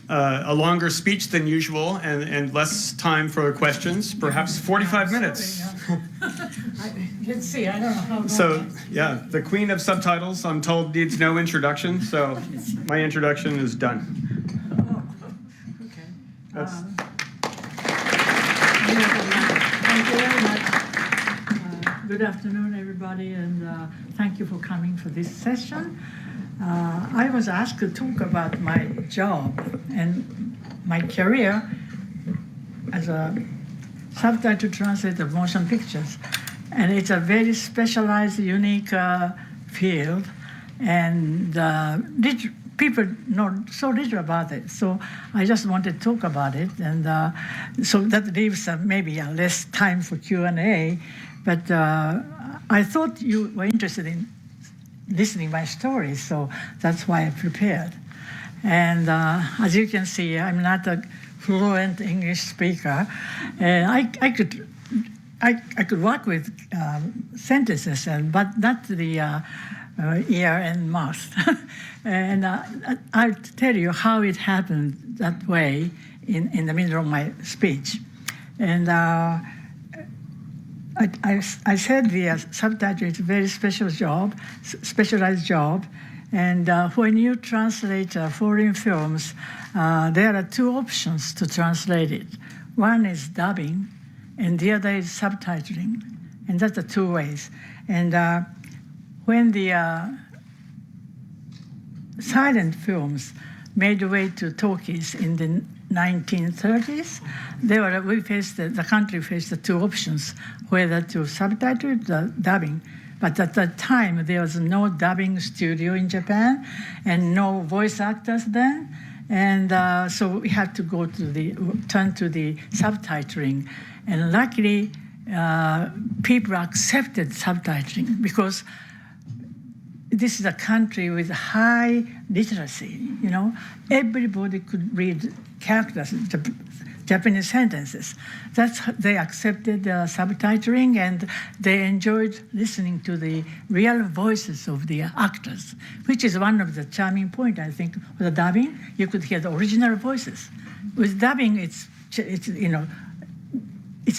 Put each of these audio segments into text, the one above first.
a longer speech than usual and less time for questions, perhaps 45 minutes. Let's see, I don't know how long. So, yeah, the queen of subtitles, I'm told, needs no introduction, so my introduction is done. Oh, okay. That's... Thank you very much. Good afternoon, everybody, and thank you for coming for this session. I was asked to talk about my job and my career as a subtitle translator of motion pictures. And it's a very specialized, unique field, and people know so little about it. So I just wanted to talk about it, and so that leaves maybe less time for Q&A. But I thought you were interested in listening my story, so that's why I prepared. And as you can see, I'm not a fluent English speaker. I could work with sentences, but not the ear and mouth. And I'll tell you how it happened that way in the middle of my speech. And I said the subtitle is a very specialized job. And when you translate foreign films, there are two options to translate it. One is dubbing, and the other is subtitling. And that's the two ways. And when the silent films made their way to talkies in the 1930s, the country faced the two options, whether to subtitle the dubbing. But at that time, there was no dubbing studio in Japan and no voice actors then. And so we had to turn to the subtitling. And luckily, people accepted subtitling because this is a country with high literacy, you know. Everybody could read characters, Japanese sentences. They accepted subtitling, and they enjoyed listening to the real voices of the actors, which is one of the charming points, I think, with the dubbing. You could hear the original voices. With dubbing, it's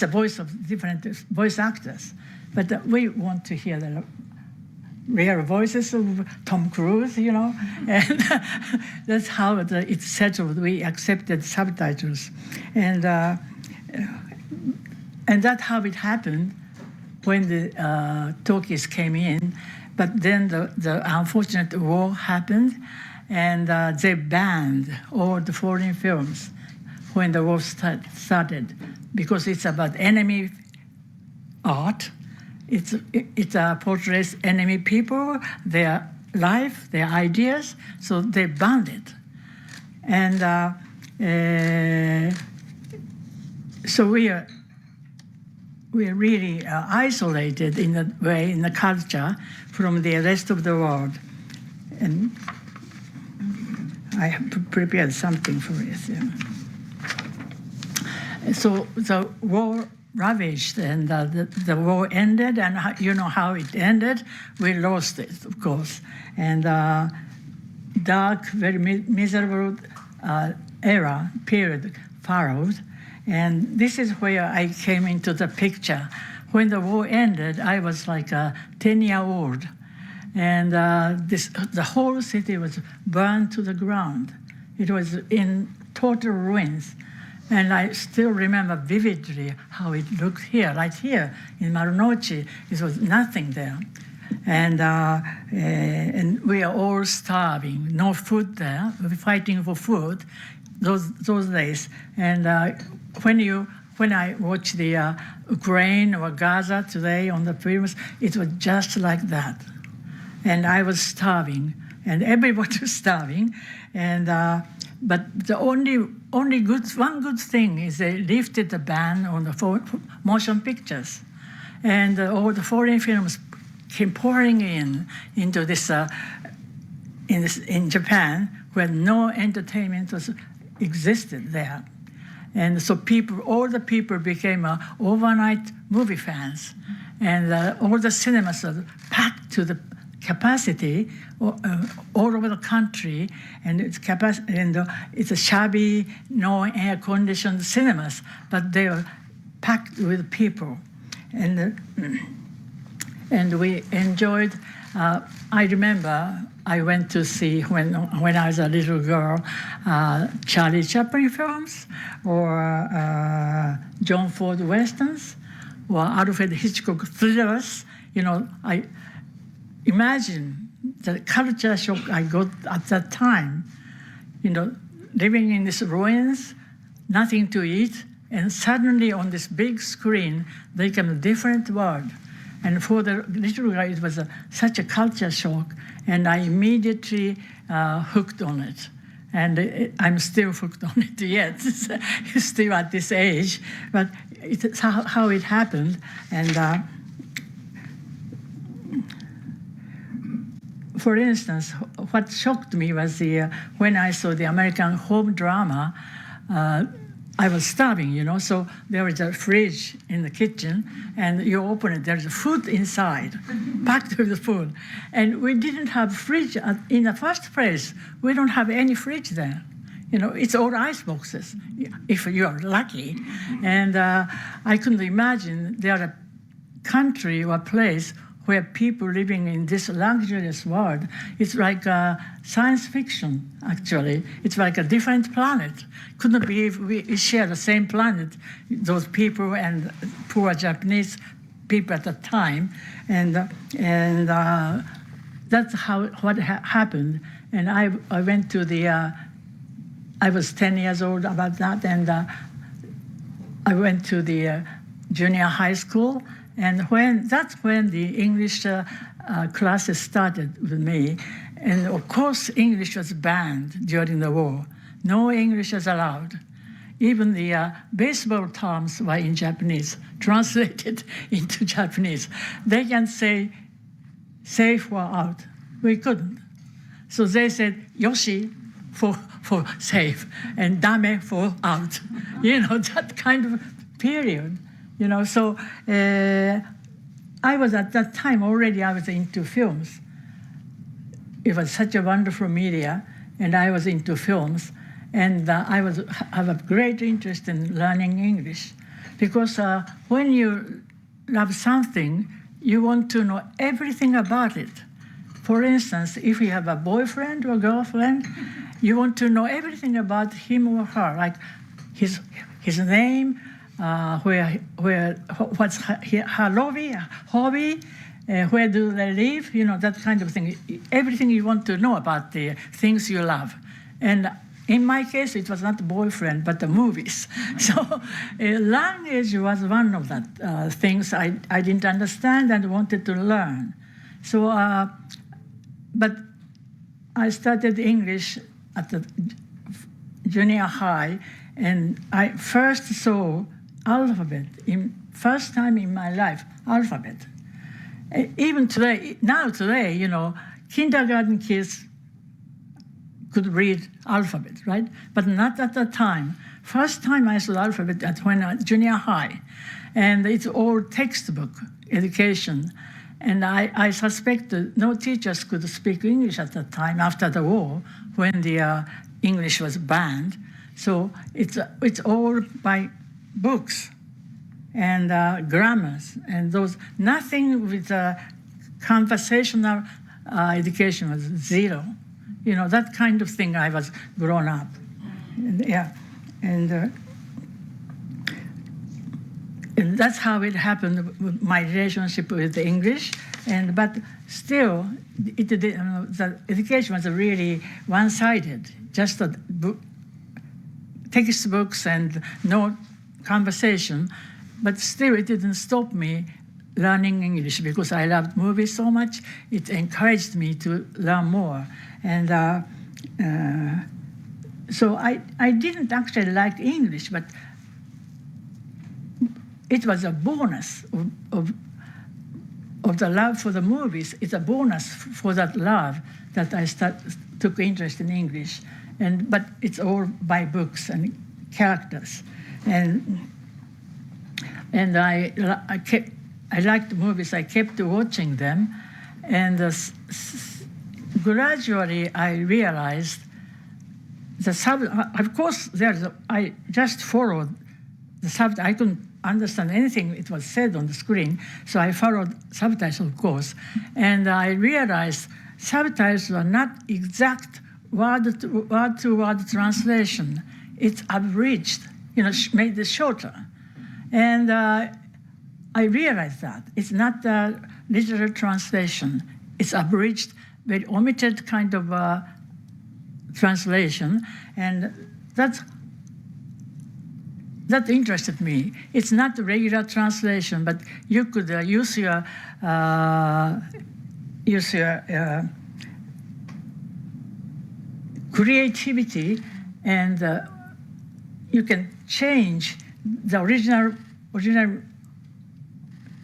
a voice of different voice actors. But we want to hear the real voices of Tom Cruise, you know, and that's how it's settled. We accepted subtitles, and that's how it happened when the talkies came in. But then the unfortunate war happened, and they banned all the foreign films when the war started, because it's about enemy art. It portrays enemy people, their life, their ideas, so they banned it. And so we are really isolated in a way in the culture from the rest of the world. And I have prepared something for this. Yeah. So the war ravaged, and the war ended, and you know how it ended. We lost it, of course. And dark, very miserable period followed. And this is where I came into the picture. When the war ended, I was like a 10-year-old. And the whole city was burned to the ground. It was in total ruins. And I still remember vividly how it looked here, right here in Marunouchi. It was nothing there. And we are all starving, no food there. We were fighting for food those days. And when I watch the Ukraine or Gaza today on the films, it was just like that. And I was starving, and everybody was starving. And but the only one good thing is they lifted the ban on the motion pictures, and all the foreign films came pouring into this in Japan, where no entertainment existed there, and so all the people became overnight movie fans, and all the cinemas are packed to the capacity all over the country, and it's a shabby, no air-conditioned cinemas, but they were packed with people, and we enjoyed. I remember I went to see when I was a little girl, Charlie Chaplin films, or John Ford westerns, or Alfred Hitchcock thrillers. I imagine the culture shock I got at that time. Living in these ruins, nothing to eat, and suddenly on this big screen, they became a different world. And for the little guy, it was such a culture shock, and I immediately hooked on it. And I'm still hooked on it yet, still at this age. But it's how it happened. And for instance, what shocked me was when I saw the American home drama. I was starving, so there was a fridge in the kitchen, and you open it, there's food inside, packed with food. And we didn't have fridge in the first place. We don't have any fridge there. It's all ice boxes, if you're lucky. And I couldn't imagine there a country or place where people living in this luxurious world, it's like science fiction, actually. It's like a different planet. Couldn't believe we share the same planet, those people and poor Japanese people at the time. And that's what happened. And I went to I was 10 years old about that, and I went to the junior high school. And that's when the English classes started with me. And of course, English was banned during the war. No English was allowed. Even the baseball terms were in Japanese, translated into Japanese. They can say safe or out. We couldn't. So they said yoshi for safe and dame for out. That kind of period. So I was at that time already, I was into films. It was such a wonderful media, and I was into films. And I have a great interest in learning English. Because when you love something, you want to know everything about it. For instance, if you have a boyfriend or girlfriend, you want to know everything about him or her, like his name, what's her hobby, where do they live, that kind of thing. Everything you want to know about the things you love. And in my case, it was not the boyfriend, but the movies. So language was one of the things I didn't understand and wanted to learn. So, but I started English at the junior high, and I first saw alphabet, first time in my life, alphabet. Even today, kindergarten kids could read alphabet, right? But not at the time. First time I saw alphabet when I was junior high. And it's all textbook education. And I suspect that no teachers could speak English at the time after the war when the English was banned. So it's all by books and grammars and those, nothing with conversational education was zero. That kind of thing I was grown up. And that's how it happened, my relationship with the English. But still, the education was really one-sided, just textbooks and no conversation. But still, it didn't stop me learning English because I loved movies so much. It encouraged me to learn more. And so I didn't actually like English, but it was a bonus of the love for the movies. It's a bonus for that love that I took interest in English. But it's all by books and characters. And I liked movies. I kept watching them. And gradually I realized of course, I just followed the subtitle. I couldn't understand anything it was said on the screen, so I followed subtitles, of course. And I realized subtitles are not exact word-to-word translation. It's abridged, made it shorter. And I realized that. It's not a literal translation. It's abridged, very omitted kind of translation, and that interested me. It's not a regular translation, but you could use your creativity, and you can change the original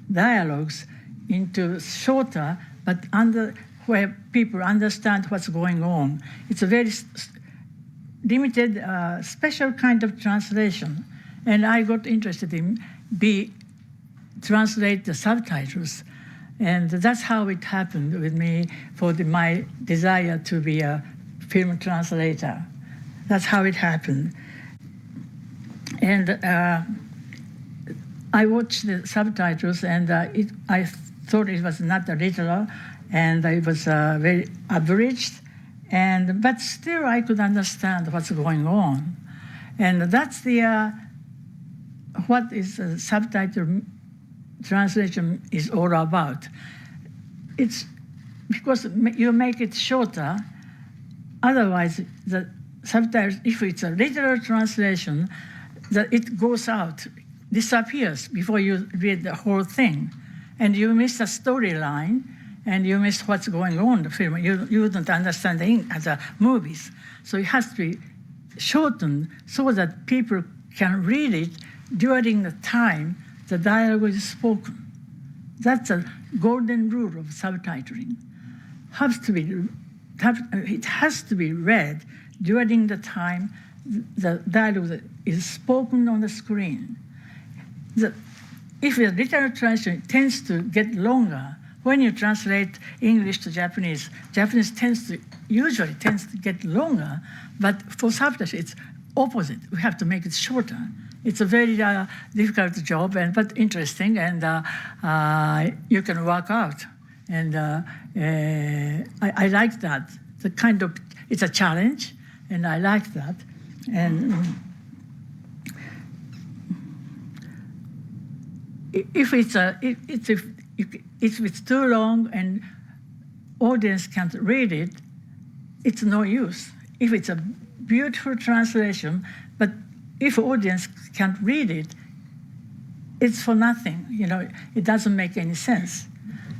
dialogues into shorter, but where people understand what's going on. It's a very limited, special kind of translation. And I got interested in translate the subtitles. And that's how it happened with me for my desire to be a film translator. That's how it happened. And I watched the subtitles, and I thought it was not literal, and it was very abridged, but still I could understand what's going on. And that's what is subtitle translation is all about. It's because you make it shorter, otherwise the subtitles, if it's a literal translation, it goes out, disappears before you read the whole thing. And you miss the storyline, and you miss what's going on in the film. You don't understand the movies. So it has to be shortened so that people can read it during the time the dialogue is spoken. That's a golden rule of subtitling. It has to be read during the time the dialogue is spoken on the screen. If the literal translation tends to get longer, when you translate English to Japanese, Japanese usually tends to get longer, but for subtitles it's opposite. We have to make it shorter. It's a very difficult job, but interesting, and you can work out. And I like that. It's a challenge, and I like that. And if it's too long and audience can't read it, it's no use. If it's a beautiful translation, but if audience can't read it, it's for nothing. It doesn't make any sense.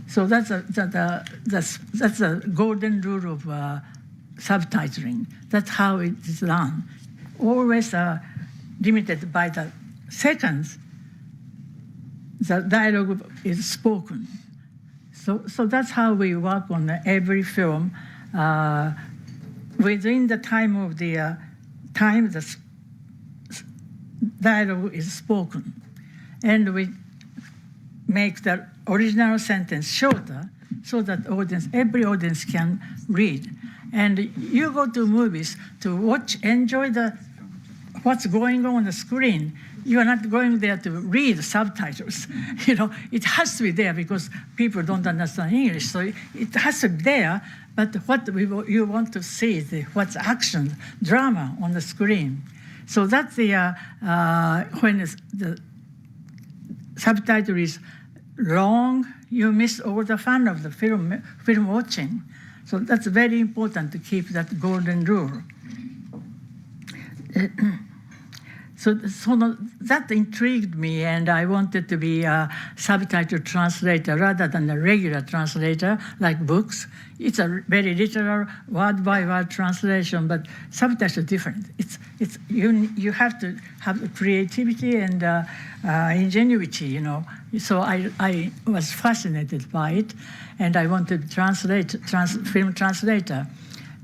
So that's a golden rule of subtitling. That's how it is done. Always limited by the seconds the dialogue is spoken. So that's how we work on every film. Within the time of the dialogue is spoken. And we make the original sentence shorter so that every audience can read. And you go to movies to enjoy what's going on the screen. You are not going there to read subtitles. It has to be there because people don't understand English. So it has to be there, but what you want to see is what's action, drama on the screen. So that's when the subtitle is long, you miss all the fun of the film watching. So that's very important to keep that golden rule. So that intrigued me, and I wanted to be a subtitle translator rather than a regular translator like books. It's a very literal word-by-word translation, but subtitles are different. You have to have creativity and ingenuity, So I was fascinated by it, and I wanted to film translator.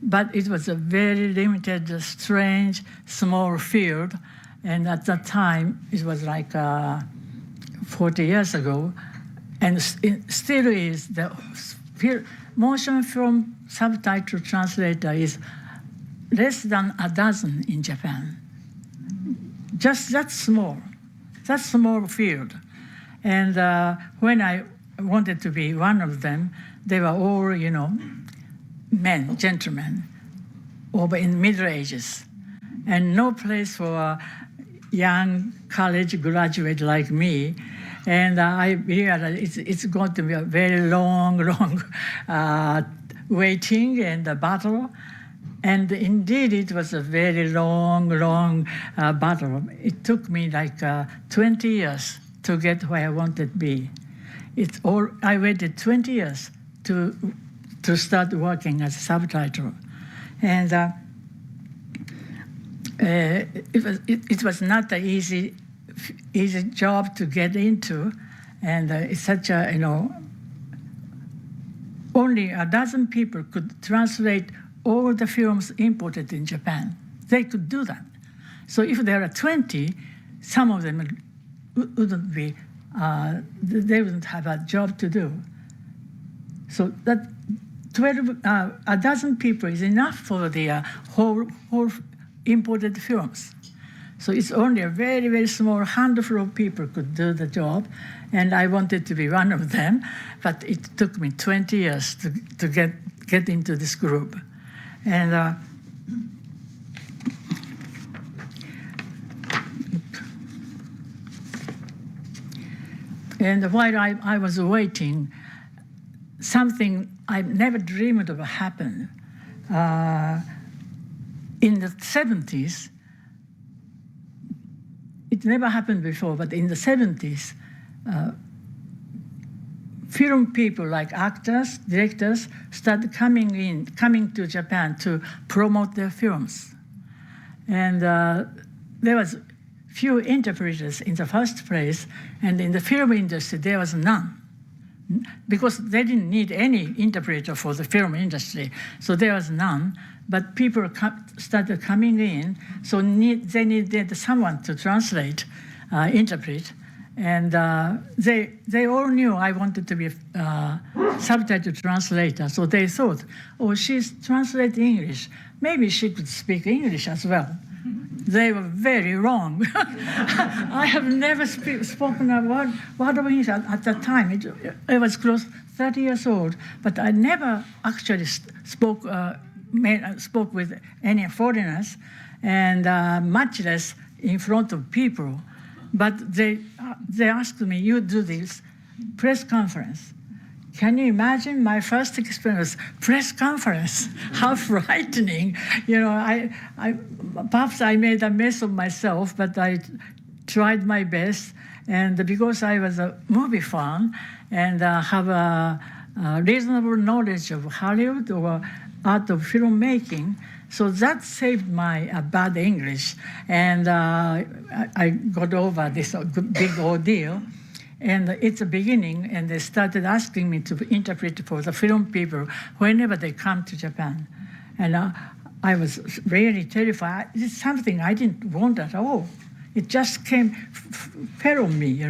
But it was a very limited, strange, small field. And at that time, it was like 40 years ago, and still is the motion film subtitle translator is less than a dozen in Japan. Just that small field. And when I wanted to be one of them, they were all, men, gentlemen, over in middle ages, and no place for a young college graduate like me. And I realized it's going to be a very long waiting and a battle. And indeed, it was a very long battle. It took me like 20 years to get where I wanted to be. I waited 20 years to start working as a subtitler. And it was not an easy job to get into, and it's such a only a dozen people could translate all the films imported in Japan. They could do that. So if there are 20, some of them wouldn't be. They wouldn't have a job to do. So that a dozen people is enough for the whole imported films. So it's only a very, very small handful of people could do the job, and I wanted to be one of them, but it took me 20 years to get into this group. And while I was waiting, something I never dreamed of happened. In the 70s, it never happened before, but in the 70s, film people like actors, directors started coming to Japan to promote their films. And there was few interpreters in the first place, and in the film industry, there was none. Because they didn't need any interpreter for the film industry, so there was none. But people started coming in, so they needed someone to translate, interpret, and they all knew I wanted to be a subtitle translator. So they thought, oh, she's translating English. Maybe she could speak English as well. They were very wrong. I have never spoken a word of English at that time. I was close 30 years old, but I never actually spoke with any foreigners, and much less in front of people. But they asked me, you do this press conference. Can you imagine my first experience, press conference? How frightening. Perhaps I made a mess of myself, but I tried my best. And because I was a movie fan and have a reasonable knowledge of Hollywood or art of filmmaking, so that saved my bad English. And I got over this big ordeal. And it's a beginning, and they started asking me to interpret for the film people whenever they come to Japan. And I was really terrified. It's something I didn't want at all. It just fell on me,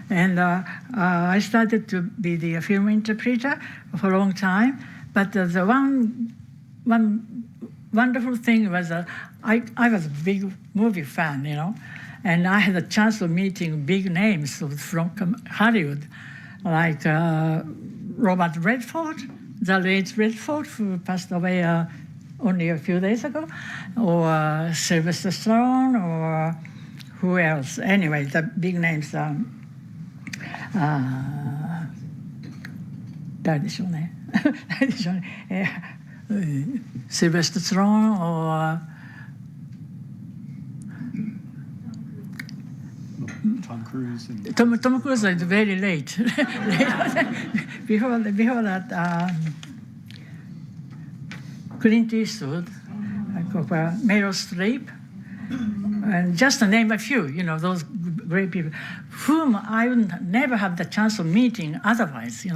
And I started to be the film interpreter for a long time. But the one wonderful thing was I was a big movie fan, And I had a chance of meeting big names from Hollywood, like Robert Redford, the late Redford, who passed away only a few days ago, or Sylvester Stallone, or who else? Anyway, the big names. 誰でしょうね。誰でしょうね。Sylvester Stallone, or Tom Cruise. Tom Cruise is very late. before that, Clint Eastwood, Meryl Streep, and just to name a few, those great people, whom I would never have the chance of meeting otherwise,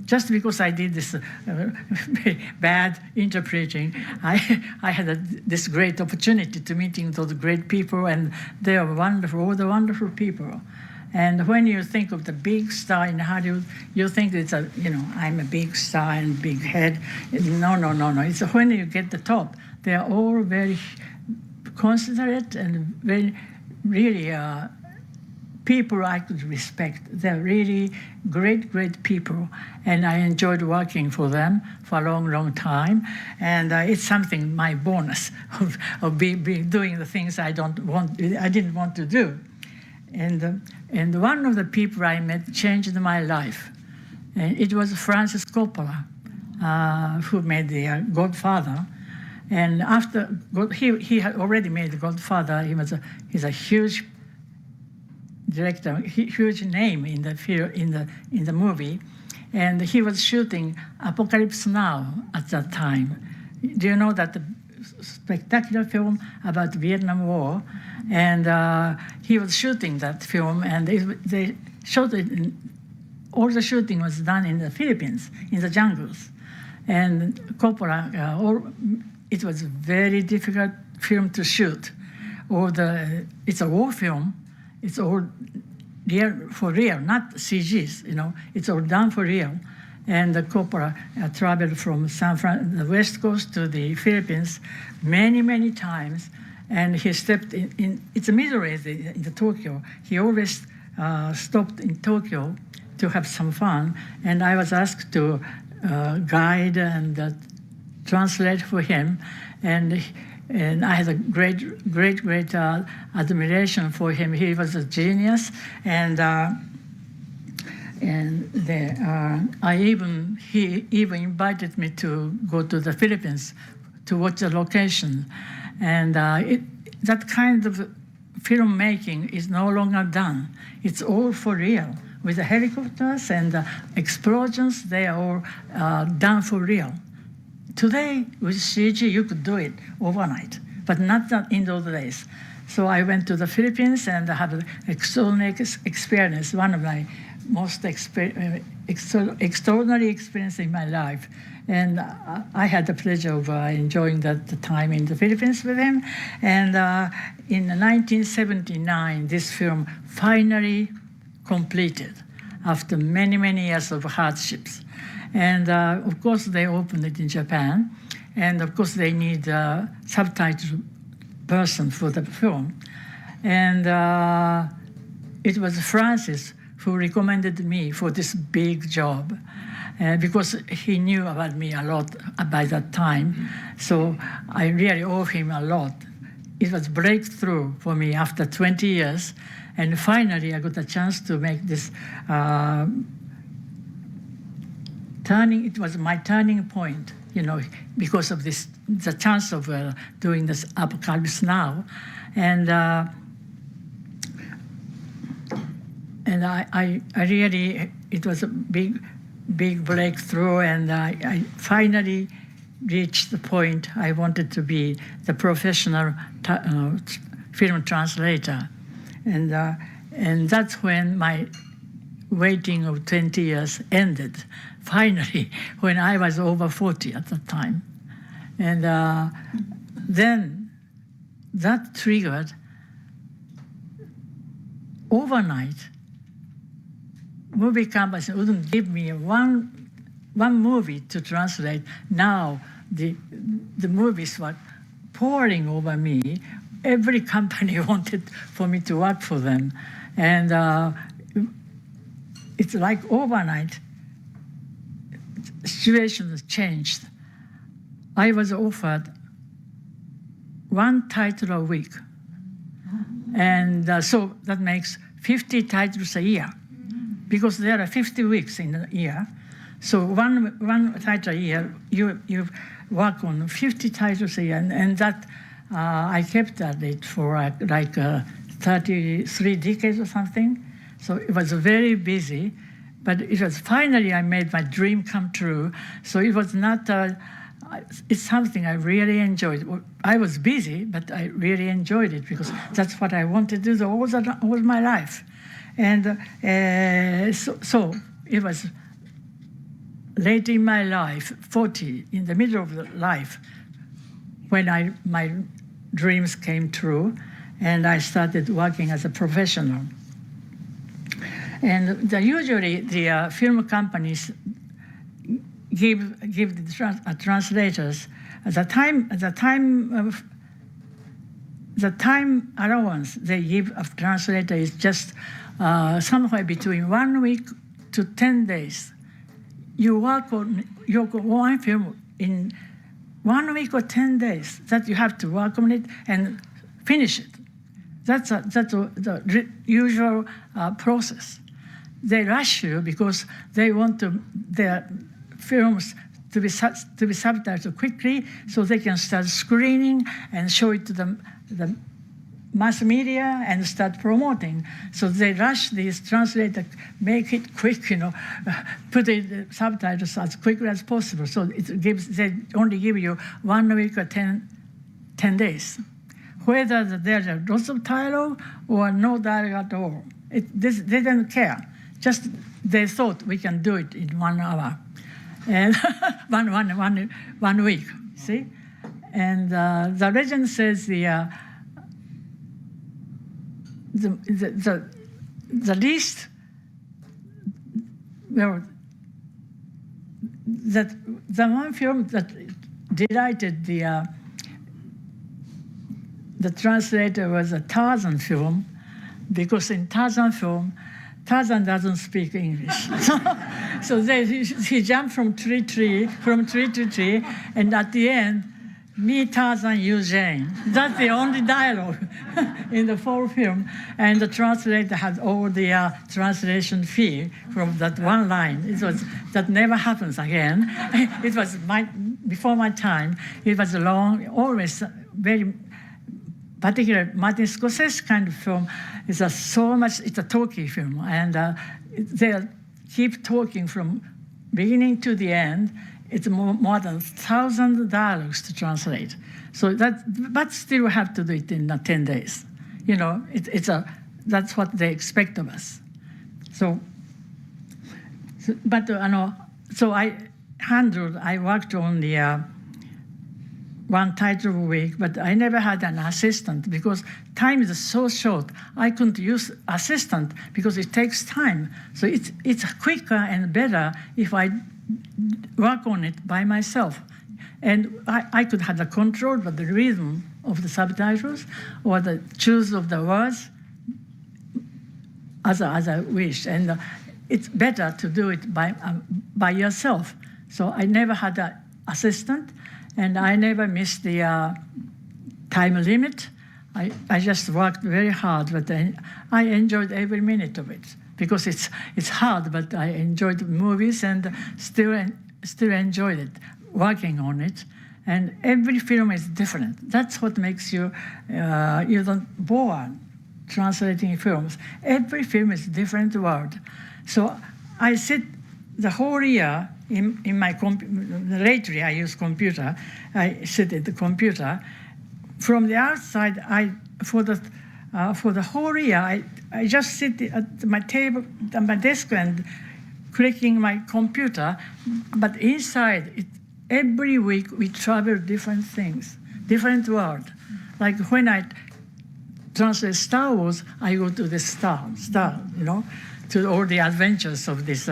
just because I did this very bad interpreting. I had this great opportunity to meeting those great people, and they are wonderful, all the wonderful people. And when you think of the big star in Hollywood, you think it's I'm a big star and big head. No. It's when you get the top. They are all very considerate and very, really people I could respect. They're really great people. And I enjoyed working for them for a long time. And it's something, my bonus of doing the things I didn't want to do. And one of the people I met changed my life. And it was Francis Coppola, who made The Godfather. And after he had already made The Godfather, he's a huge director, huge name in the movie. And he was shooting Apocalypse Now at that time. Do you know that spectacular film about the Vietnam War? And he was shooting that film, and they shot it. All the shooting was done in the Philippines, in the jungles. And Coppola, it was a very difficult film to shoot. It's a war film. It's all real, for real, not CGs. It's all done for real. And Coppola traveled from the West Coast to the Philippines many times. And he stepped in it's a middle age in Tokyo. He always stopped in Tokyo to have some fun. And I was asked to guide and translate for him. And I had a great admiration for him. He was a genius. And he even invited me to go to the Philippines to watch the location. And that kind of filmmaking is no longer done. It's all for real. With the helicopters and explosions, they are all done for real. Today, with CG, you could do it overnight, but not in those days. So I went to the Philippines and had an extraordinary experience, one of my most extraordinary experience in my life. And I had the pleasure of enjoying that time in the Philippines with him. And in 1979, this film finally completed after many years of hardships. And of course, they opened it in Japan. And of course, they need a subtitle person for the film. And it was Francis who recommended me for this big job. Because he knew about me a lot by that time. So I really owe him a lot. It was a breakthrough for me after 20 years. And finally, I got a chance to make this it was my turning point, because of the chance of doing this Apocalypse Now. And I really, it was a big breakthrough, and I finally reached the point I wanted to be the professional film translator. And that's when my waiting of 20 years ended, finally, when I was over 40 at the time. And then that triggered, overnight, movie companies wouldn't give me one movie to translate. Now the movies were pouring over me. Every company wanted for me to work for them. And it's like overnight, situations changed. I was offered one title a week. And so that makes 50 titles a year, because there are 50 weeks in a year. So one title a year, you work on 50 titles a year, and that I kept at it for like 33 decades or something. So it was very busy, but it was finally I made my dream come true. So it was not, it's something I really enjoyed. I was busy, but I really enjoyed it because that's what I wanted to do all my life. And so it was late in my life, 40, in the middle of life, when my dreams came true, and I started working as a professional. And usually the film companies give the translators the time allowance they give a translator is just somewhere between 1 week to 10 days. You work on your one film in 1 week or 10 days. That you have to work on it and finish it. That's the usual process. They rush you because they want their films to be subtitled quickly, so they can start screening and show it to the mass media and start promoting. So they rush these translators, make it quick, put the subtitles as quickly as possible. So they only give you 1 week or 10 days. Whether there's lots of dialogue or no dialogue at all, they don't care. Just they thought we can do it in 1 hour, and 1 week. See, and the legend says the least, well, that the one film that delighted the translator was a Tarzan film, because in Tarzan film, Tarzan doesn't speak English. So he jumped from tree to tree, and at the end, me, Tarzan, you, Jane. That's the only dialogue in the full film. And the translator had all the translation fee from that one line. That never happens again. It was before my time. It was long, always very particular Martin Scorsese kind of film. It's a talky film. And they keep talking from beginning to the end. It's more than 1,000 dialogues to translate. So but still have to do it in 10 days. That's what they expect of us. So I worked on the one title a week, but I never had an assistant because time is so short. I couldn't use assistant because it takes time. So it's quicker and better if I work on it by myself. And I could have the control of the rhythm of the subtitles or the choose of the words as I wish. And it's better to do it by yourself. So I never had an assistant, and I never missed the time limit. I just worked very hard, but I enjoyed every minute of it. Because it's hard, but I enjoyed movies and still enjoyed it, working on it. And every film is different. That's what makes you don't bore translating films. Every film is a different world. So I sit the whole year in my lately I use computer. I sit at the computer. From the outside, for the whole year, I just sit at my table, at my desk, and clicking my computer. But inside, every week we travel different things, different world. Like when I translate Star Wars, I go to the star, to all the adventures of this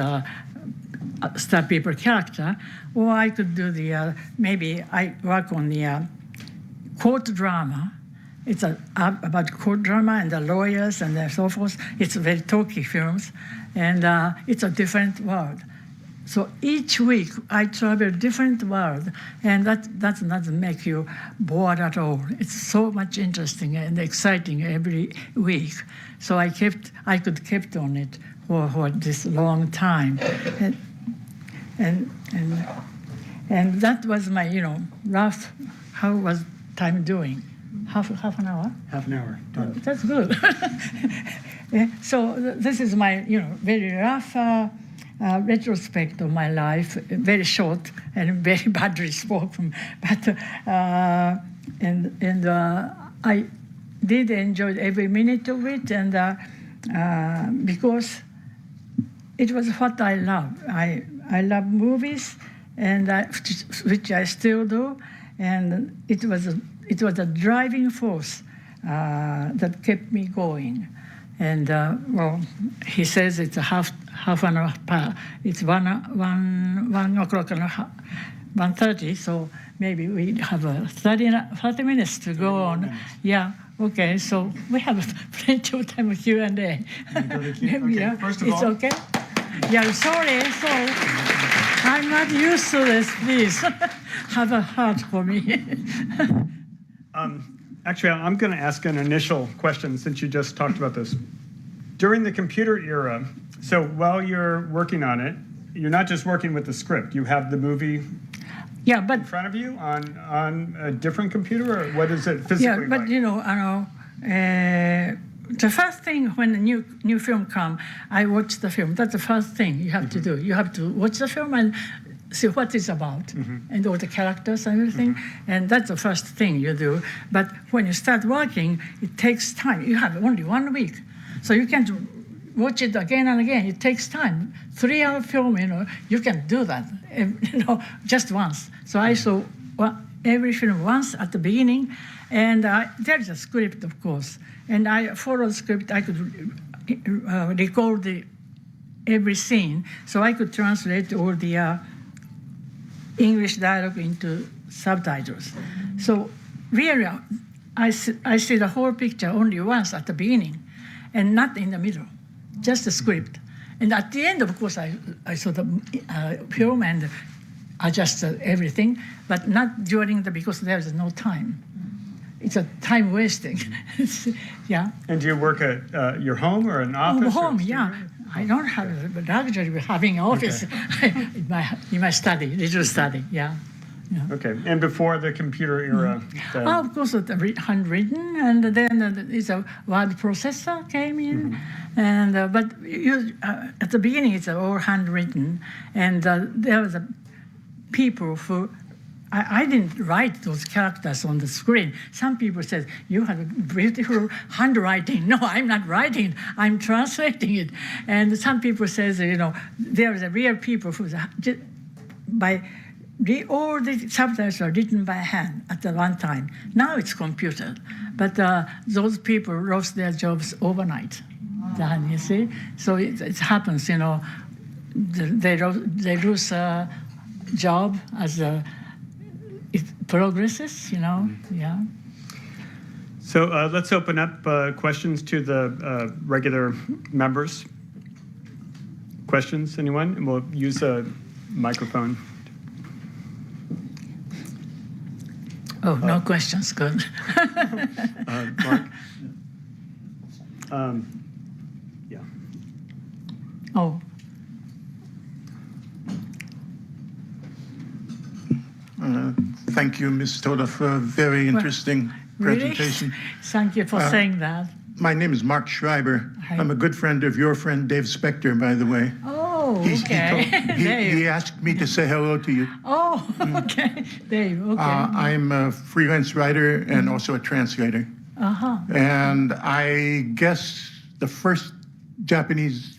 Star People character. Or I could do maybe I work on the court drama. It's about court drama and the lawyers and so forth. It's very talky films, and it's a different world. So each week I travel different world, and that doesn't make you bored at all. It's so much interesting and exciting every week. So I could keep on it for this long time, and that was my rough. How was time doing? Half an hour? Half an hour. Done. That's good. So this is my, very rough retrospect of my life, very short and very badly spoken. But I did enjoy every minute of it, and because it was what I love. I love movies, and which I still do, and it was a driving force that kept me going. And well, he says it's a half an hour per. It's 1 o'clock and 1:30. So maybe we have 30 minutes to go on. Yeah. Okay. So we have plenty of time for Q&A. Okay. Yeah. First of it's all, okay. Yeah. Sorry. So I'm not used to this. Please have a heart for me. Actually, I'm going to ask an initial question since you just talked about this. During the computer era, so while you're working on it, you're not just working with the script. You have the movie in front of you on a different computer, or what is it physically like? Yeah, but you know, the first thing when a new film come, I watch the film. That's the first thing you have to do. You have to watch the film and see what it's about and all the characters and everything. And that's the first thing you do. But when you start working, it takes time. You have only 1 week. So you can't watch it again and again. It takes time. 3-hour film, you can do that, just once. So I saw every film once at the beginning. And there's a script, of course. And I followed the script. I could record every scene. So I could translate all the English dialogue into subtitles. So really, I see the whole picture only once at the beginning and not in the middle, just the script. And at the end, of course, I saw the film and adjusted everything, but not during because there's no time. It's a time wasting. Yeah. And do you work at your home or an office? Home, yeah. I don't have the luxury of having an office in my study, little study, yeah. Okay, and before the computer era? Of course, the handwritten, and then it's a word processor came in, and but at the beginning it's all handwritten, and there was people who. I didn't write those characters on the screen. Some people said, you have a beautiful handwriting. No, I'm not writing. I'm translating it. And some people says, there are real people who, all the subtitles are written by hand at the one time. Now it's computer. But those people lost their jobs overnight. You see? So it happens, they lose a job as it progresses, yeah. So let's open up questions to the regular members. Questions, anyone? And we'll use a microphone. Oh, no questions, good. Mark? Yeah. Oh. Thank you, Ms. Toda, for a very interesting presentation. Really? Thank you for saying that. My name is Mark Schreiber. Hi. I'm a good friend of your friend Dave Spector, by the way. Oh, okay. He asked me to say hello to you. Oh, okay. Dave, okay. I'm a freelance writer and also a translator. Uh-huh. And I guess the first Japanese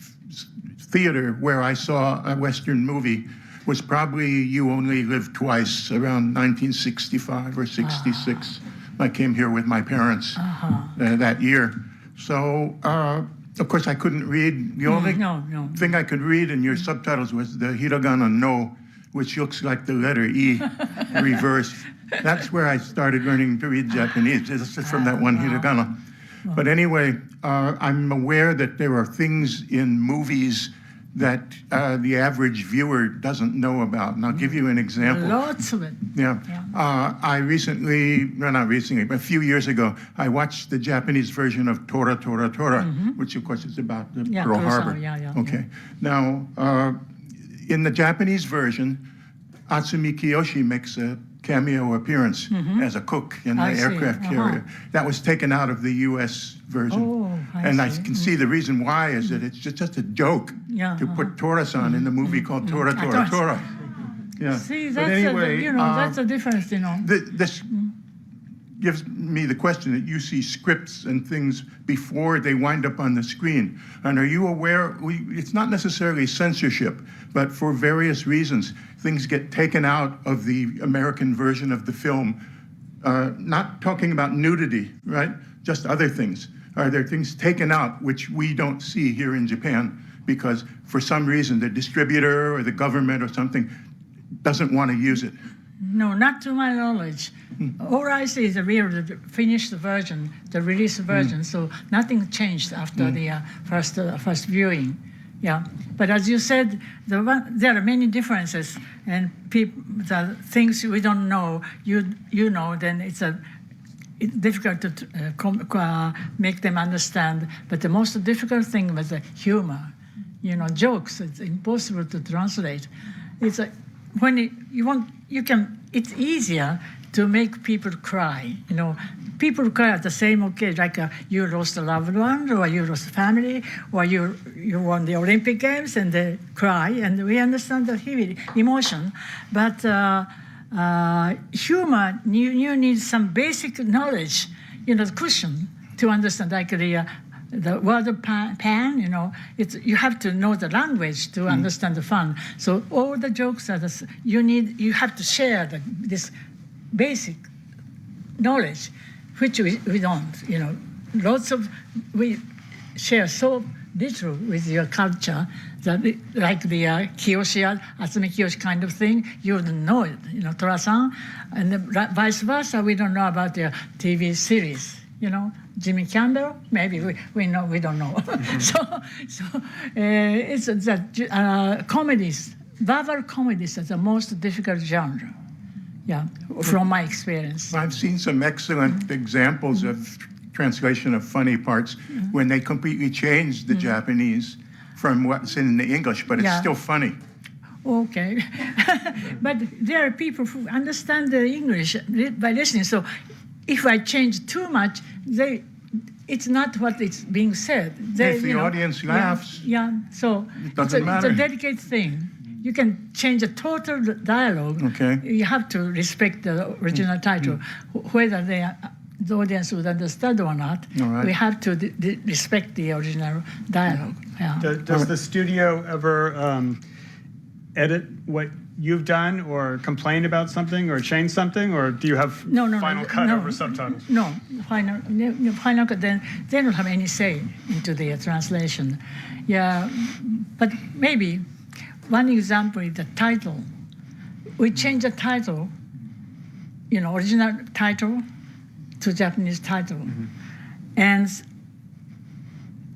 theater where I saw a Western movie was probably You Only Live Twice, around 1965 or 66. I came here with my parents that year. So, of course, I couldn't read. The only thing I could read in your subtitles was the hiragana no, which looks like the letter E reversed. That's where I started learning to read Japanese, just from that one hiragana. But anyway, I'm aware that there are things in movies that the average viewer doesn't know about. And I'll give you an example. Lots of it. Yeah. I recently, well, not recently, but a few years ago, I watched the Japanese version of Tora, Tora, Tora, which of course is about the Pearl Harbor. Okay. Now, in the Japanese version, Atsumi Kiyoshi makes a cameo appearance as a cook in the aircraft carrier. That was taken out of the U.S. version. I can see the reason why is that it's just a joke to put Tora-san in the movie called Tora, Tora, Tora. Yeah. See, that's a difference, This gives me the question that you see scripts and things before they wind up on the screen. And are you aware, it's not necessarily censorship, but for various reasons, things get taken out of the American version of the film. Not talking about nudity, right? Just other things. are there things taken out which we don't see here in Japan because for some reason the distributor or the government or something doesn't want to use it? No, not to my knowledge. All I see is the finished version, the release version. So nothing changed after the first viewing. Yeah, but as you said, there are many differences, and the things we don't know, you know, then it's difficult to make them understand. But the most difficult thing was the humor, jokes. It's impossible to translate. It's when it's easier to make people cry. People cry at the same occasion, like you lost a loved one, or you lost family, or you won the Olympic Games, and they cry, and we understand the heavy emotion. But humor, you need some basic knowledge, the cushion to understand, like the word of pan, you have to know the language to understand the fun. So all the jokes are you have to share this basic knowledge, which we don't. We share so little with your culture that like the Kiyoshi, Atsumi Kiyoshi kind of thing, you wouldn't know it, Tora-san, and vice versa. We don't know about their TV series, Jimmy Campbell, maybe we know, we don't know. It's that comedies, verbal comedies are the most difficult genre. Yeah, from my experience. I've seen some excellent examples of translation of funny parts when they completely changed the Japanese from what's in the English, but it's still funny. Okay. But there are people who understand the English by listening. So if I change too much, it's not what it's being said. If the audience laughs, so it doesn't matter. It's a delicate thing. You can change the total dialogue. Okay. You have to respect the original title, whether the audience would understand or not. All right. We have to respect the original dialogue. Yeah. Does the studio ever edit what you've done, or complain about something, or change something, or do you have final cut over subtitles? No, final cut. Then they don't have any say into the translation. Yeah, but maybe. One example is the title. We change the title, original title to Japanese title. And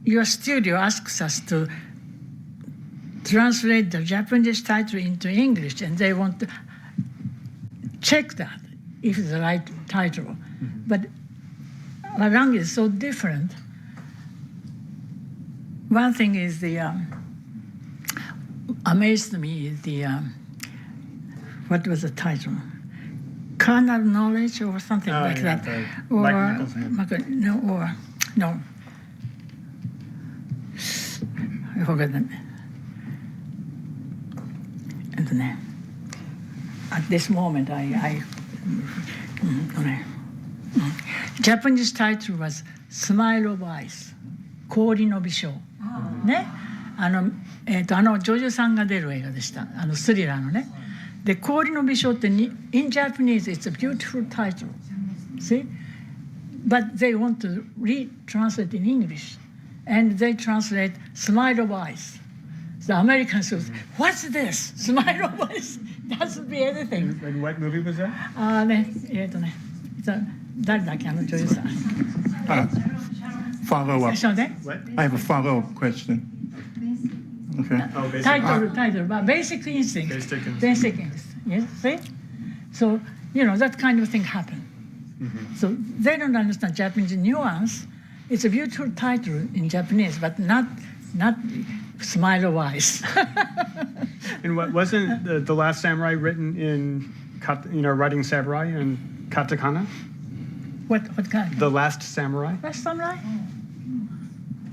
your studio asks us to translate the Japanese title into English, and they want to check that if it's the right title. But our language is so different. One thing is amazed me is what was the title? Carnal knowledge or something like that. Or Mike Nichols. No. I forgot the name. And at this moment, Japanese title was Smile of Eyes, 氷の美少。ね。女優さんが出る映画でした。スリラーのね。で、氷の美少ってin Japanese it's a beautiful title. See? But they want to retranslate in English. And they translate Smile of Eyes. The Americans say, what's this? Smile of Eyes. Doesn't be anything. And what movie was that? 誰だっけ、女優さん。Follow up. What? I have a follow-up question. Okay. Oh, basic. Title, but basic instinct. Basic instinct. Yes, see? So, that kind of thing happened. So they don't understand Japanese nuance. It's a beautiful title in Japanese, but not Smile of Eyes. And what wasn't the Last Samurai written in, writing samurai in katakana? What kind? The Last Samurai? Last Samurai?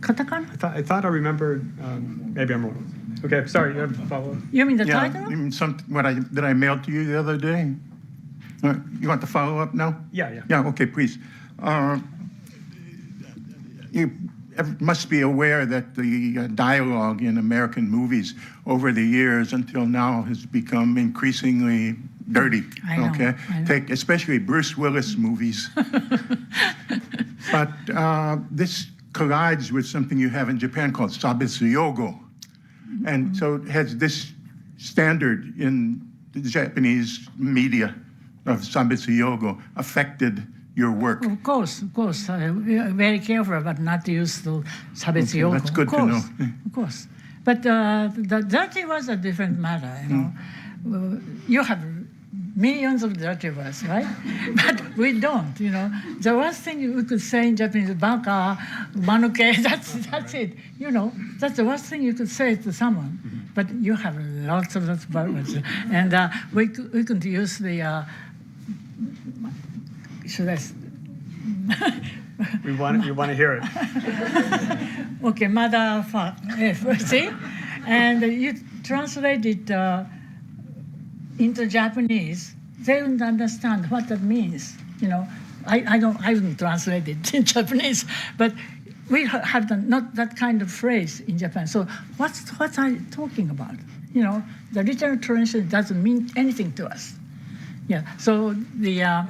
Katakana? I thought I remembered. Maybe I'm wrong. Okay, sorry. You have to follow. You mean the Yeah, title? that I mailed to you the other day. You want the follow-up now? Yeah. Yeah, okay, please. You must be aware that the dialogue in American movies over the years until now has become increasingly dirty. I know, Okay, I know. Take especially Bruce Willis movies. But this collides with something you have in Japan called sabetsu yogo. And so has this standard in the Japanese media of sabetsu yogo affected your work? Of course. We are very careful about not to use the sabetsu yogo. That's good to know. Of course. But the dirty was a different matter, you know. You have millions of dirty words, right? But we don't, you know. The worst thing we could say in Japanese is baka, manuke, that's it. You know, that's the worst thing you could say to someone. But you have lots of words. And we could use the, should I? We want to hear it. Okay, motherfucker, see? And you translate it into Japanese, they don't understand what that means. You know, I wouldn't translate it in Japanese, but we have not that kind of phrase in Japan. So what's I talking about? You know, the literal translation doesn't mean anything to us. Yeah. So the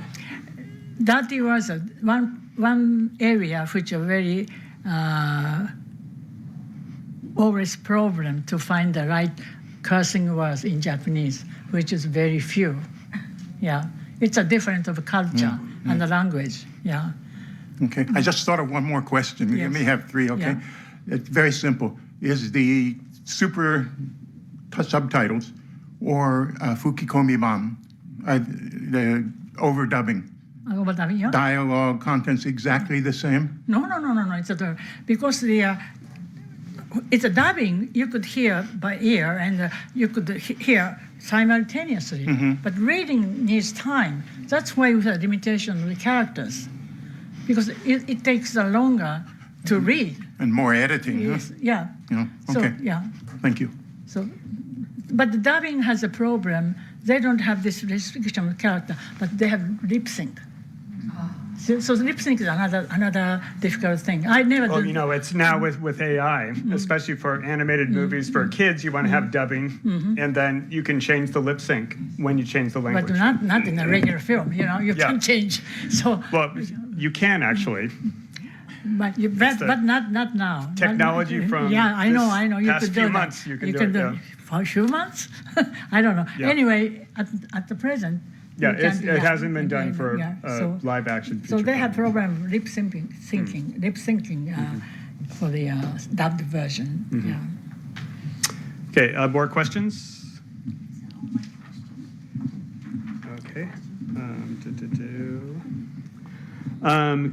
dirty words are one area which are very always problem to find the right cursing words in Japanese, which is very few. Yeah, it's a difference of culture and the language. Yeah. Okay, I just thought of one more question. Yes. You may have three, okay? Yeah. It's very simple. Is the super subtitles or fukikomi-ban, the overdubbing, Yeah. dialogue, contents exactly the same? No. It's because it's a dubbing. You could hear by ear, and you could hear simultaneously. But reading needs time. That's why we have limitation of the characters, because it takes longer to read. And more editing, Yes, huh? yeah. Yeah, So okay. yeah. Thank you. So, but the dubbing has a problem. They don't have this restriction of character, but they have lip sync. So lip sync is another difficult thing. I never. Well, you know, it's now with AI, especially for animated movies for kids. You want to have dubbing, and then you can change the lip sync when you change the language. But not in a regular film. You know, you Yeah. can change. So, Well, you can actually. but not now. Technology from I know. You past could few do months, that. you can do it, yeah. For a few months. I don't know. Yeah. Anyway, at the present. Yeah, you can't do it that. hasn't been done Yeah, for yeah. So- live action. So feature they have film. problem lip syncing for the dubbed version. Yeah. Okay, more questions? Okay.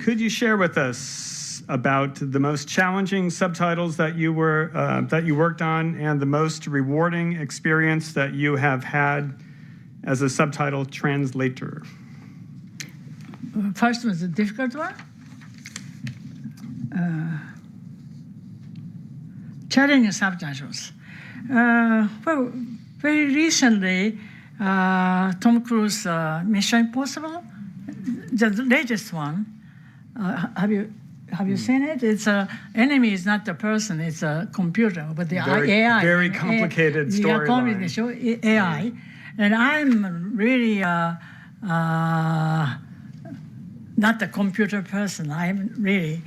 Could you share with us about the most challenging subtitles that you worked on, and the most rewarding experience that you have had as a subtitle translator? First was a difficult one. Challenging subtitles. Well, very recently, Tom Cruise Mission Impossible, the latest one. Have you seen it? It's enemy is not the person; it's a computer, but the AI. Very complicated storyline. AI, and I'm really not a computer person. I'm really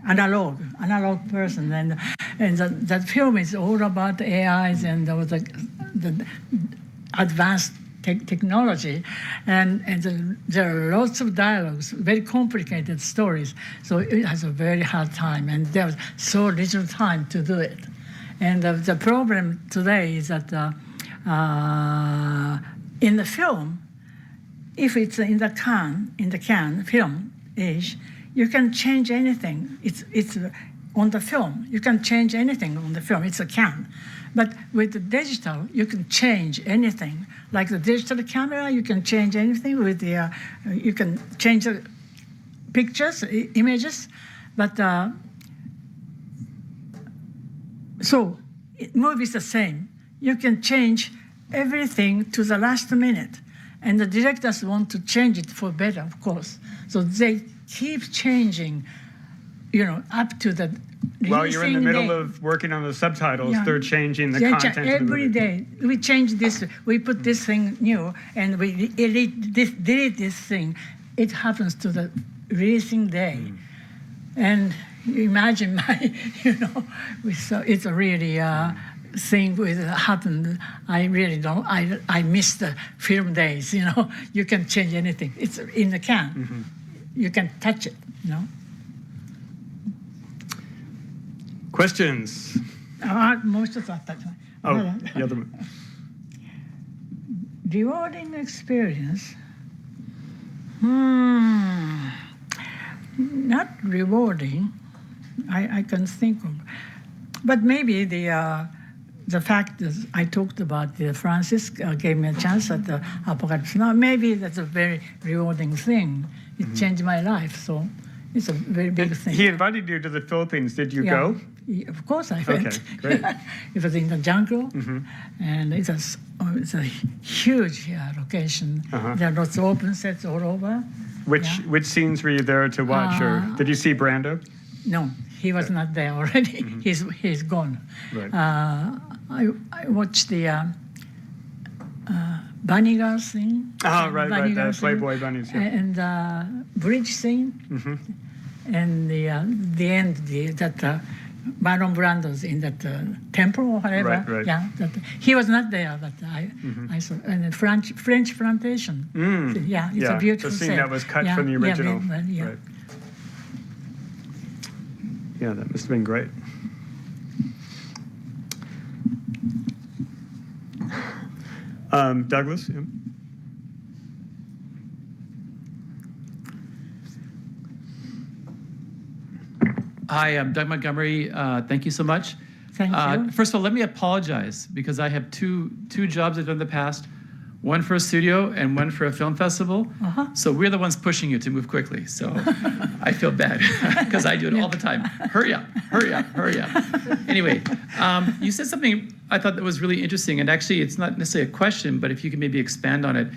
analog person, and that film is all about AIs and the advanced technology, and there are lots of dialogues, very complicated stories. So it has a very hard time, and there was so little time to do it. And the problem today is that in the film, if it's in the can film age, you can change anything. It's on the film. You can change anything on the film. It's a can. But with the digital, you can change anything. Like the digital camera, you can change anything. With the you can change the pictures, images. But so movie is the same. You can change everything to the last minute. And the directors want to change it for better, of course. So they keep changing, up to the While you're in the middle day. of working on the subtitles, Yeah. they're changing the They content of the every movie. day. We change this, we put this thing new, and we delete this thing. It happens to the releasing day. And imagine my, it's a really thing with happened. I really don't. I miss the film days. You can change anything. It's in the can. Mm-hmm. You can touch it. Questions? もう一つあったじゃない。Oh, the other one. Rewarding experience. Not rewarding. I can think of, but maybe the fact that I talked about Francis gave me a chance at the Apocalypse Now. Maybe that's a very rewarding thing. It changed my life, so it's a very big thing. He invited you to the Philippines. Did you go? Of course I went. Okay, great. It was in the jungle, and it's a huge location. There are lots of open sets all over. Which scenes were you there to watch, or did you see Brando? No, he was not there already. He's gone. Right. I watched the bunny girl scene. Right, the scene, Playboy bunnies. Yeah. And bridge scene. And the end, that Marlon Brando's in that temple or whatever. Right. Yeah, he was not there, but I saw. And the French plantation. Yeah, it's a beautiful the scene set. that was cut from the original. Yeah. Right. Yeah, that must have been great. Douglas? Yeah. Hi, I'm Doug Montgomery. Thank you so much. Thank you. First of all, let me apologize because I have two jobs I've done in the past, one for a studio and one for a film festival. So we're the ones pushing you to move quickly. So I feel bad because I do it all the time. Hurry up, hurry up, hurry up. Anyway, you said something I thought that was really interesting, and actually it's not necessarily a question, but if you could maybe expand on it.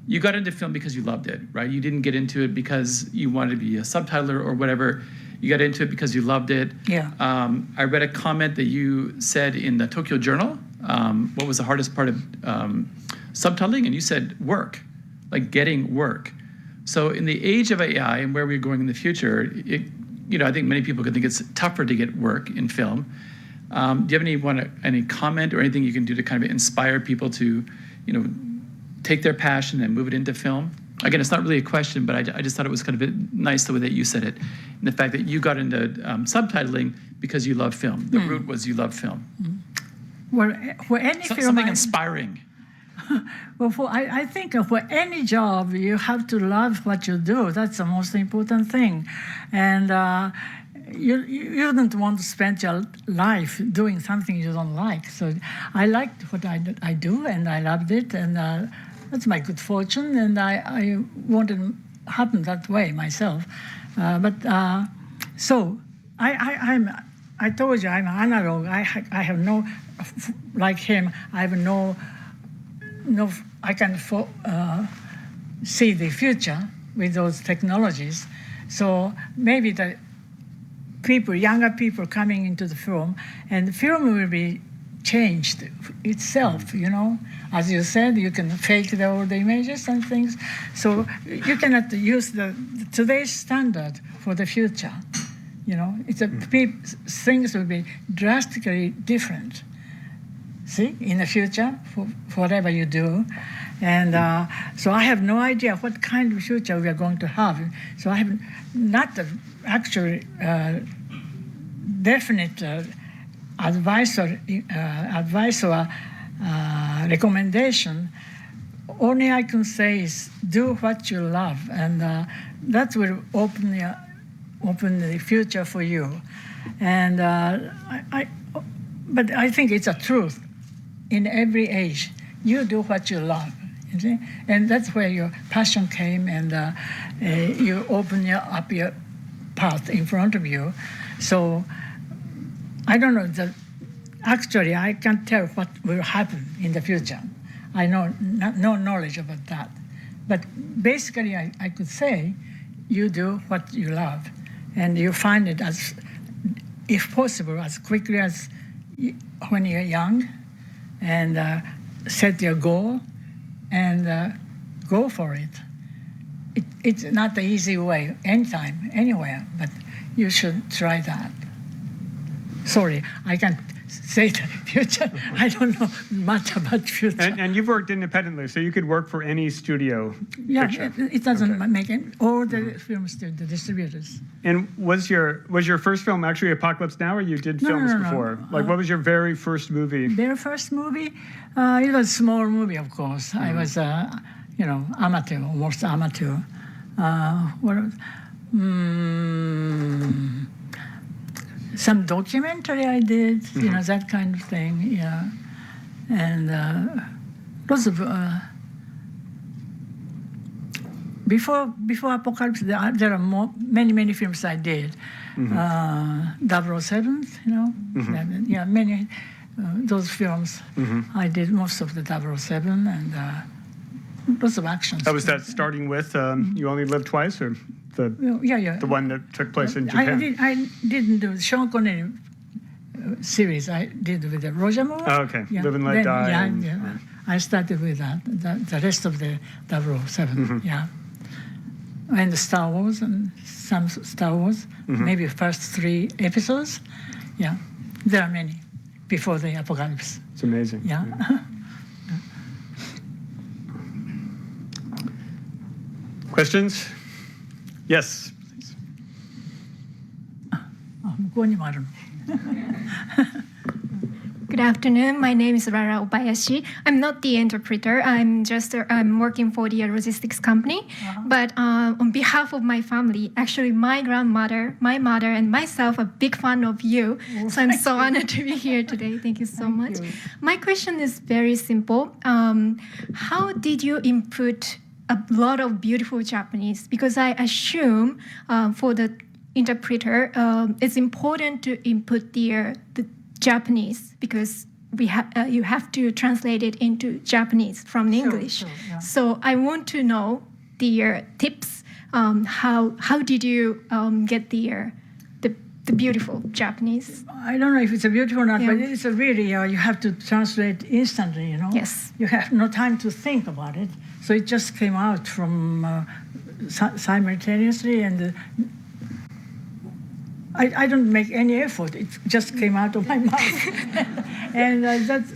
You got into film because you loved it, right? You didn't get into it because you wanted to be a subtitler or whatever. You got into it because you loved it. Yeah. I read a comment that you said in the Tokyo Journal. What was the hardest part of subtitling? And you said work, like getting work. So in the age of AI and where we're going in the future, I think many people could think it's tougher to get work in film. Do you have any comment or anything you can do to kind of inspire people to, take their passion and move it into film? Again, it's not really a question, but I just thought it was kind of nice the way that you said it. And the fact that you got into subtitling because you love film. The root was you love film. Well, for any film, something inspiring. Well, I think for any job, you have to love what you do. That's the most important thing. And you don't want to spend your life doing something you don't like. So I liked what I do, and I loved it, and that's my good fortune, and I wanted to happen that way myself. So I told you I'm analog. I have no, like him, I have no. I can see the future with those technologies. So maybe the younger people coming into the film, and the film will be changed itself, As you said, you can fake all the images and things. So you cannot use today's standard for the future. Things will be drastically different. See, in the future, for whatever you do. And so I have no idea what kind of future we are going to have. So I have not the actual definite advice or recommendation. Only I can say is do what you love, and that will open the future for you. And but I think it's a truth. In every age, you do what you love, and that's where your passion came, and you open up your path in front of you. So I don't know. Actually, I can't tell what will happen in the future. I know no knowledge about that. But basically, I could say you do what you love, and you find it as, if possible, as quickly as when you're young, and set your goal and go for it. It's not the easy way anytime, anywhere, but you should try that. Sorry, I can't say the future. I don't know much about future. And you've worked independently, so you could work for any studio. Yeah, picture. it doesn't make it. All the films to the distributors. And was your first film actually Apocalypse Now, or you did films no. before? Like, what was your very first movie? Their first movie, it was a small movie, of course. I was, amateur, almost amateur. Some documentary I did, that kind of thing, yeah. And lots of, before Apocalypse, there are many films I did. 007, yeah, many, those films. I did most of the 007 and lots of actions. Was that starting with You Only Live Twice, or Yeah. the one that took place in Japan? I didn't do Sean Connery series. I did with Roger Moore. Oh, okay. Yeah. Live and Let Die. Yeah. I started with that. The rest of the 007. Yeah. And the Star Wars and some Star Wars. Maybe first 3 episodes. Yeah. There are many before the apocalypse. It's amazing. Yeah. Questions? Yes. Please. 向こうにもあるの。Good afternoon. My name is Rara Obayashi. I'm not the interpreter. I'm working for the logistics company. But on behalf of my family, actually my grandmother, my mother, and myself are big fan of you. So I'm so honored to be here today. Thank you so much. My question is very simple. How did you input a lot of beautiful Japanese? Because I assume for the interpreter, it's important to input the Japanese, because you have to translate it into Japanese from English. Sure, yeah. So I want to know the tips. How did you get the beautiful Japanese? I don't know if it's a beautiful or not, Yeah. but it's a really, you have to translate instantly, Yes. You have no time to think about it. So it just came out from simultaneously, and I don't make any effort. It just came out of my mouth. And that's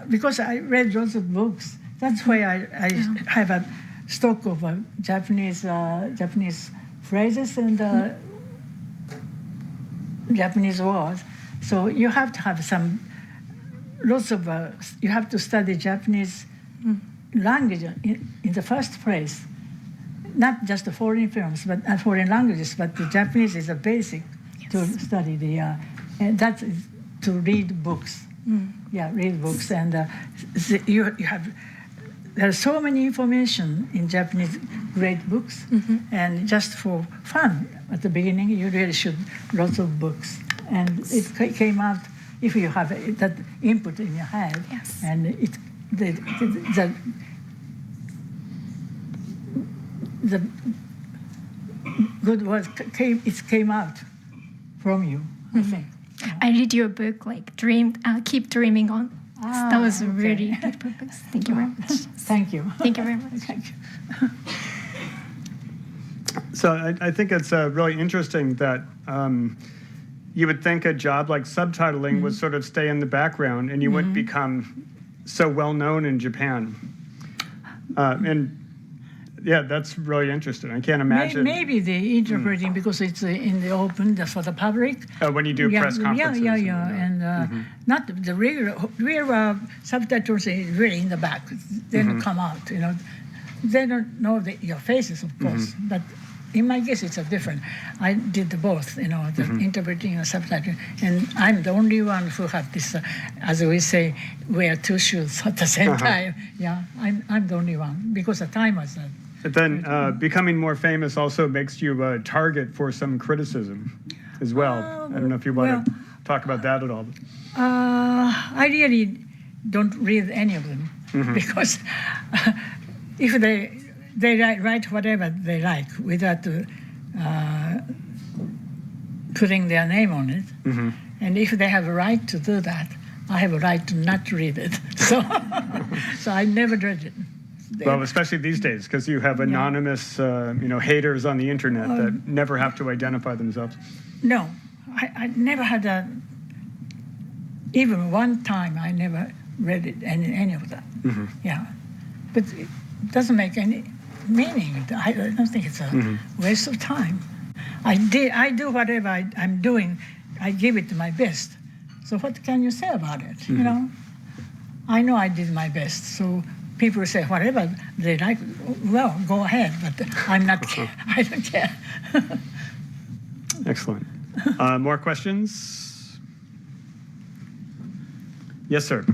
because I read lots of books, that's why I have a stock of Japanese phrases and Japanese words. So you have to have you have to study Japanese language in the first place. Not just the foreign films, but foreign languages, but the Japanese is a basic to study and that's to read books. Yeah, read books, and there's so many information in Japanese great books, and just for fun at the beginning, you really should lots of books, and it came out if you have that input in your head, Yes. and the good words came out from you, I think. I read your book, like Keep Dreaming On. That was okay. really good purpose. Thank you very much. Thank you. Thank you very much. Thank you. So I think it's really interesting that you would think a job like subtitling would sort of stay in the background, and you wouldn't become so well known in Japan. And yeah, that's really interesting. I can't imagine. Maybe the interpreting because it's in the open for the public. When you do press conferences. And not the real subtitles is really in the back. They don't come out. They don't know your faces, of course, but. In my case, it's a different. I did both, the interpreting and subtitling, and I'm the only one who have this, as we say, wear 2 shoes at the same time. Yeah, I'm the only one because the time was. But then becoming more famous also makes you a target for some criticism as well. I don't know if you want to talk about that at all. I really don't read any of them because if they write whatever they like without putting their name on it. And if they have a right to do that, I have a right to not read it. So I never read it. Well, especially these days, because you have anonymous, haters on the internet that never have to identify themselves. No, I never had even one time I never read it, any of that. Yeah, but it doesn't make any meaning. I don't think it's a waste of time. I do whatever I'm doing. I give it my best. So what can you say about it? You know, I know I did my best. So people say whatever they like. Well, go ahead. But I'm not. I don't care. Excellent. More questions? Yes, sir.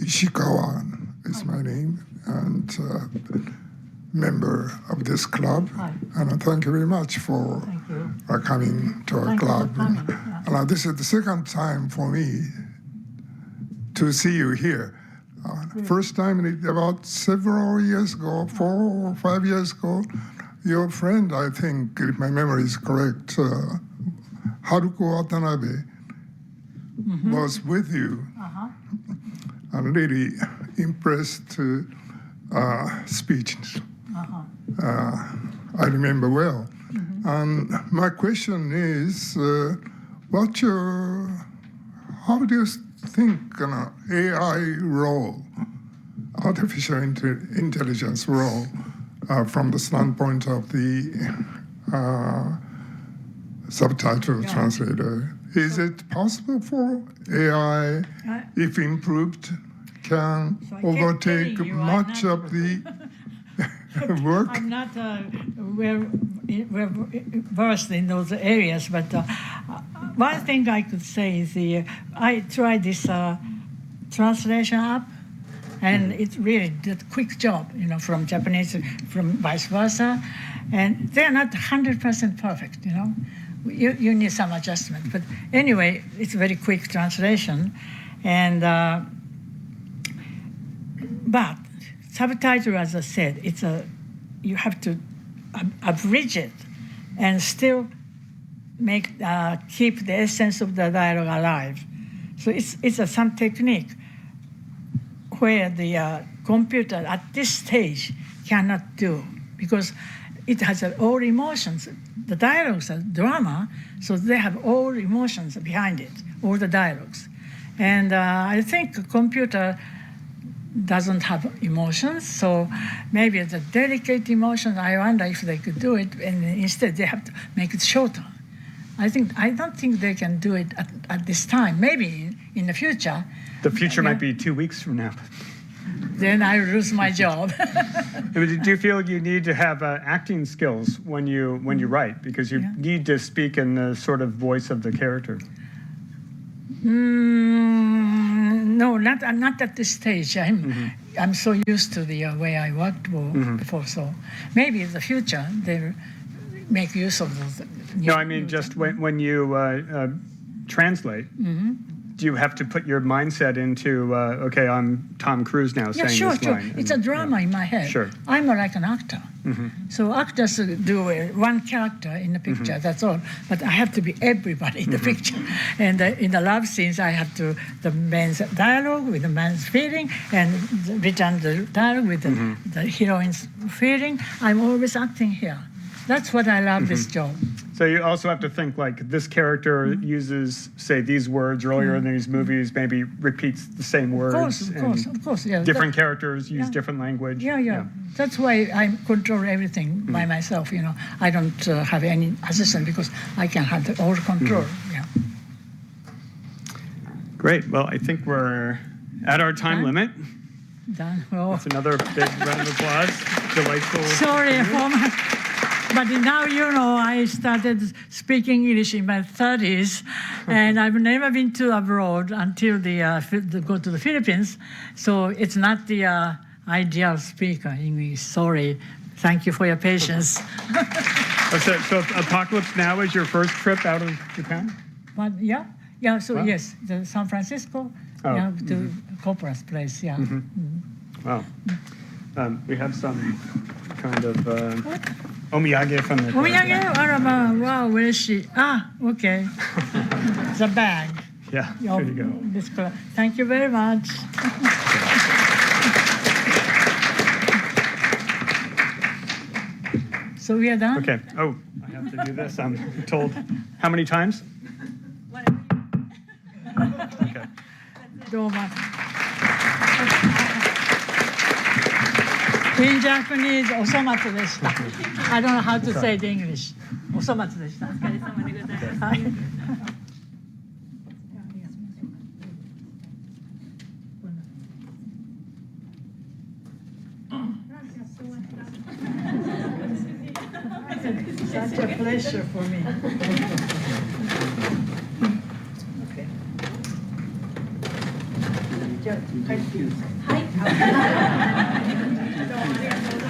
Ishikawa is my name, and member of this club. Hi. And thank you very much for coming to our Thank you for club. coming. And this is the second time for me to see you here. First time about several years ago, 4 or 5 years ago, your friend, I think, if my memory is correct, Haruko Watanabe, was with you. And really impressed speech. I remember well. And my question is, how do you think an AI role, artificial intelligence role, from the standpoint of the subtitle translator? Is it possible for AI, if improved, can So I kept overtake telling you, much I'm not- of the work? I'm not well versed in those areas, but one thing I could say is I tried this translation app, and it really did a quick job, from Japanese, from vice versa, and they're not 100% perfect, You need some adjustment, but anyway, it's a very quick translation, and but subtitle, as I said, you have to abridge it and still keep the essence of the dialogue alive. So it's some technique where the computer at this stage cannot do, because it has all emotions. The dialogues are drama, so they have all emotions behind it, all the dialogues. And I think a computer doesn't have emotions, so maybe the delicate emotions, I wonder if they could do it, and instead they have to make it shorter. I don't think they can do it at this time. Maybe in the future. The future might be 2 weeks from now. Then I lose my job. Do you feel you need to have acting skills when you write, because you need to speak in the sort of voice of the character? No, not at this stage. I'm so used to the way I worked before. So maybe in the future they'll make use of those. No, I mean just when you translate. Do you have to put your mindset into, okay, I'm Tom Cruise now saying sure, this line? It's a drama in my head. Sure. I'm like an actor. So actors do one character in the picture, that's all. But I have to be everybody in the picture. And in the love scenes, I have to, the man's dialogue with the man's feeling, and return the dialogue with the heroine's feeling. I'm always acting here. That's what I love this job. So you also have to think like this character uses, say, these words earlier in these movies, maybe repeats the same words. Of course, yeah. Different characters use different language. Yeah. That's why I control everything by myself. I don't have any assistant because I can have the all control. Yeah. Great. Well, I think we're at our time limit. Done. Well, That's another big round of applause. Delightful. sorry, but now I started speaking English in my 30s, and I've never been to abroad until go to the Philippines. So it's not the ideal speaker English. Sorry. Thank you for your patience. So Apocalypse Now is your first trip out of Japan? But yeah. So Wow. Yes, the San Francisco, to Coppola's place. Yeah. Wow. We have some kind of omiyage from the. Omiyage? Wow, where is she? Okay. The bag. Yeah, there you go. Thank you very much. So we are done? Okay. Oh, I have to do this. I'm told. How many times? Okay. どうも。In Japanese, お粗末でした。I don't know how to say it in English. お粗末でした。お疲れ様でございます。はい。Such a pleasure for me. Okay. じゃあ、帰ってください。はい。どうもありがとうございます。